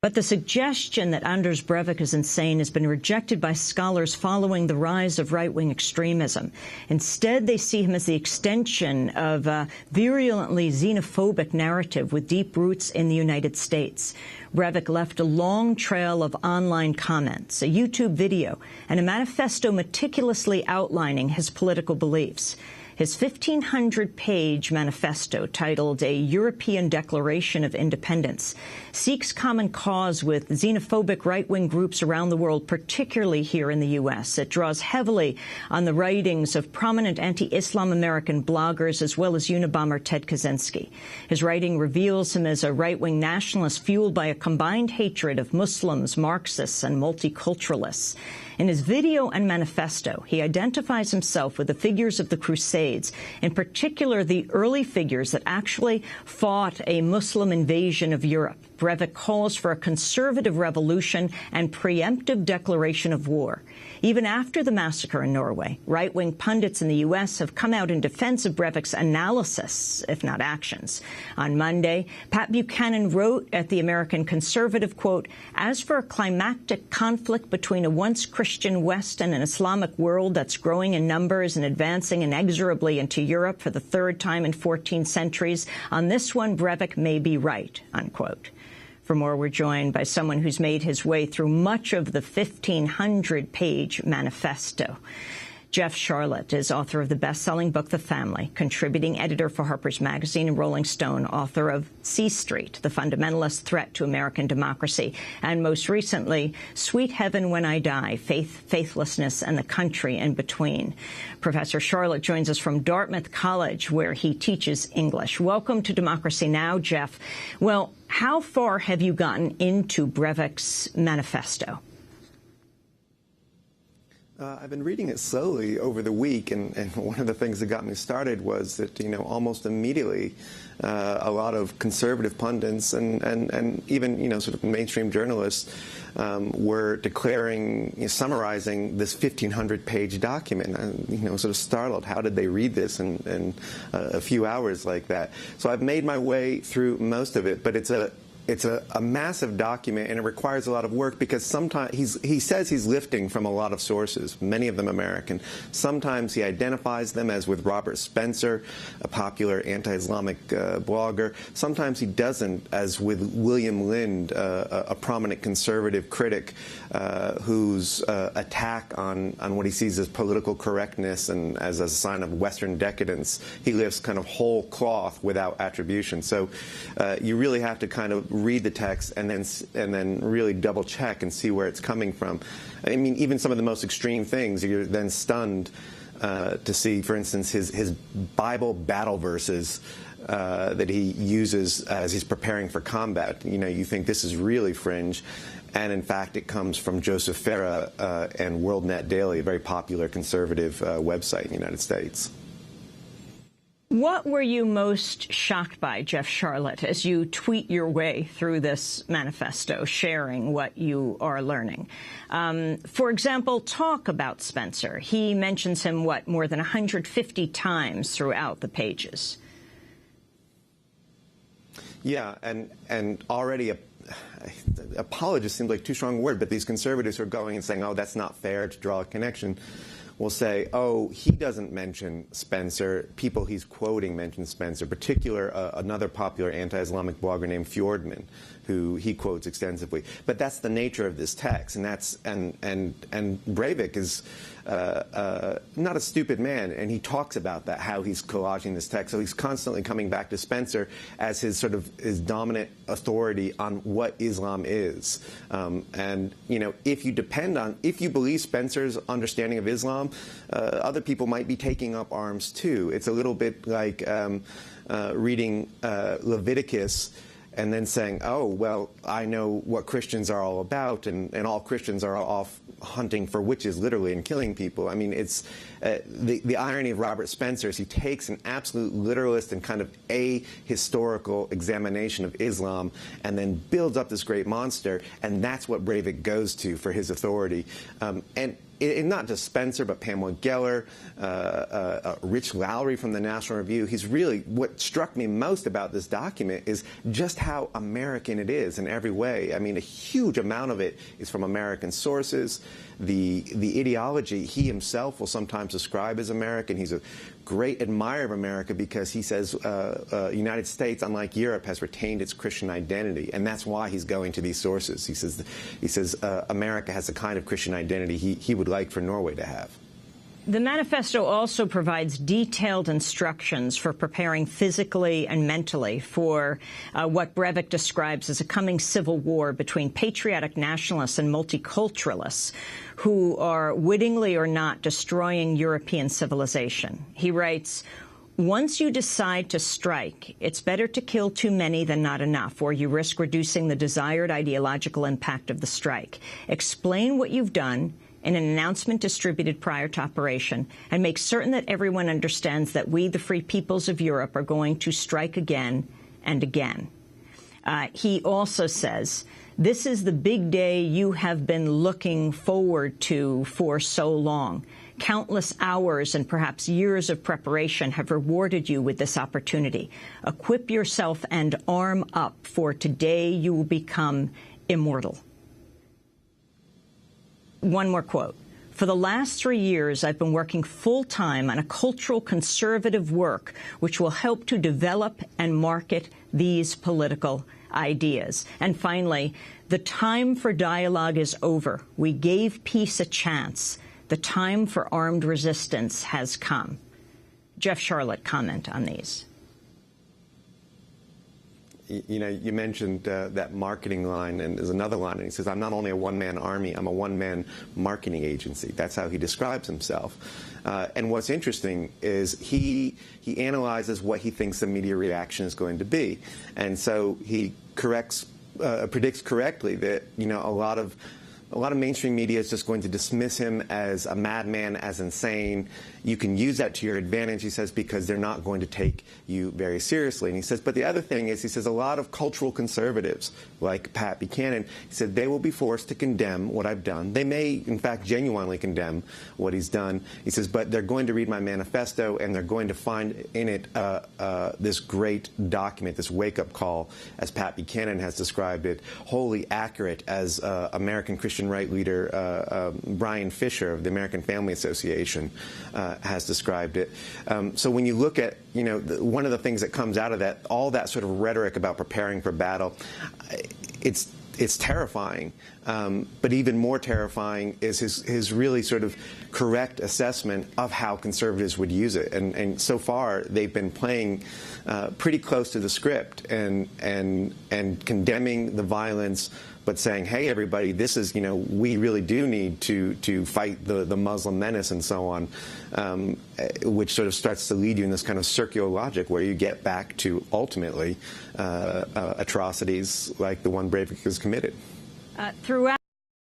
But the suggestion that Anders Breivik is insane has been rejected by scholars following the rise of right-wing extremism. Instead, they see him as the extension of a virulently xenophobic narrative with deep roots in the United States. Breivik left a long trail of online comments, a YouTube video, and a manifesto meticulously outlining his political beliefs. His 1,500-page manifesto, titled A European Declaration of Independence, seeks common cause with xenophobic right-wing groups around the world, particularly here in the U.S. It draws heavily on the writings of prominent anti-Islam American bloggers as well as Unabomber Ted Kaczynski. His writing reveals him as a right-wing nationalist fueled by a combined hatred of Muslims, Marxists, and multiculturalists. In his video and manifesto, he identifies himself with the figures of the Crusades, in particular the early figures that actually fought a Muslim invasion of Europe. Breivik calls for a conservative revolution and preemptive declaration of war. Even after the massacre in Norway, right-wing pundits in the U.S. have come out in defense of Breivik's analysis, if not actions. On Monday, Pat Buchanan wrote at the American Conservative, quote, "As for a climactic conflict between a once Christian West and an Islamic world that's growing in numbers and advancing inexorably into Europe for the third time in 14 centuries, on this one, Breivik may be right," unquote. For more, we're joined by someone who's made his way through much of the 1,500-page manifesto. Jeff Sharlet is author of the best-selling book, The Family, contributing editor for Harper's Magazine and Rolling Stone, author of C Street, The Fundamentalist Threat to American Democracy, and most recently, Sweet Heaven When I Die, Faith, Faithlessness, and the Country in Between. Professor Sharlet joins us from Dartmouth College, where he teaches English. Welcome to Democracy Now!, Jeff. Well, how far have you gotten into Breivik's manifesto? I've been reading it slowly over the week, and one of the things that got me started was that, almost immediately a lot of conservative pundits and even, sort of mainstream journalists were declaring, summarizing this 1,500-page document. And, sort of startled. How did they read this in a few hours like that? So I've made my way through most of it, but it's a massive document, and it requires a lot of work because sometimes he says he's lifting from a lot of sources, many of them American. Sometimes he identifies them, as with Robert Spencer, a popular anti-Islamic blogger. Sometimes he doesn't, as with William Lind, a prominent conservative critic whose attack on what he sees as political correctness and as a sign of Western decadence, he lifts kind of whole cloth without attribution. So you really have to kind of read the text and then really double check and see where it's coming from. I mean, even some of the most extreme things, you're then stunned to see, for instance, his Bible battle verses that he uses as he's preparing for combat. You think this is really fringe. And in fact, it comes from Joseph Farah and WorldNet Daily, a very popular conservative website in the United States. What were you most shocked by, Jeff Sharlet, as you tweet your way through this manifesto, sharing what you are learning? For example, talk about Spencer. He mentions him, more than 150 times throughout the pages. Yeah, and already apologist seems like too strong a word, but these conservatives who are going and saying, oh, that's not fair to draw a connection, will say, oh, he doesn't mention Spencer. People he's quoting mention Spencer, another popular anti-Islamic blogger named Fjordman, who he quotes extensively. But that's the nature of this text, and Breivik is not a stupid man, and he talks about that, how he's collaging this text. So he's constantly coming back to Spencer as his dominant authority on what Islam is. And if you believe Spencer's understanding of Islam, other people might be taking up arms too. It's a little bit like reading Leviticus and then saying, oh, well, I know what Christians are all about, and all Christians are off hunting for witches, literally, and killing people. I mean, it's the irony of Robert Spencer is he takes an absolute literalist and kind of ahistorical examination of Islam and then builds up this great monster, and that's what Breivik goes to for his authority. And and not just Spencer, but Pamela Geller, Rich Lowry from the National Review. He's really, what struck me most about this document is just how American it is in every way. I mean, a huge amount of it is from American sources. The ideology he himself will sometimes describe as American. He's a great admirer of America because he says United States, unlike Europe, has retained its Christian identity, and that's why he's going to these sources. He says America has a kind of Christian identity he would like for Norway to have. The manifesto also provides detailed instructions for preparing physically and mentally for what Breivik describes as a coming civil war between patriotic nationalists and multiculturalists who are wittingly or not destroying European civilization. He writes, "Once you decide to strike, it's better to kill too many than not enough, or you risk reducing the desired ideological impact of the strike. Explain what you've done in an announcement distributed prior to operation, and make certain that everyone understands that we, the free peoples of Europe, are going to strike again and again." He also says, "This is the big day you have been looking forward to for so long. Countless hours and perhaps years of preparation have rewarded you with this opportunity. Equip yourself and arm up, for today you will become immortal." One more quote. "For the last 3 years, I've been working full-time on a cultural conservative work which will help to develop and market these political ideas." And finally, "The time for dialogue is over. We gave peace a chance. The time for armed resistance has come." Jeff Charlotte, comment on these. You know, you mentioned that marketing line, and there's another line, and he says, "I'm not only a one-man army, I'm a one-man marketing agency." That's how he describes himself. And what's interesting is he analyzes what he thinks the media reaction is going to be. And so he predicts correctly that, you know, a lot of mainstream media is just going to dismiss him as a madman, as insane. You can use that to your advantage, he says, because they're not going to take you very seriously. And he says, but the other thing is, he says, a lot of cultural conservatives, like Pat Buchanan, he said, they will be forced to condemn what I've done. They may, in fact, genuinely condemn what he's done. He says, but they're going to read my manifesto, and they're going to find in it this great document, this wake-up call, as Pat Buchanan has described it, wholly accurate as American Christian right leader Brian Fisher of the American Family Association has described it. So when you look at, you know, one of the things that comes out of that, all that sort of rhetoric about preparing for battle, it's terrifying. But even more terrifying is his really sort of correct assessment of how conservatives would use it. And so far, they've been playing pretty close to the script and condemning the violence, but saying, hey, everybody, this is, you know, we really do need to fight the Muslim menace and so on, which sort of starts to lead you in this kind of circular logic where you get back to, ultimately, atrocities like the one Breivik has committed. Throughout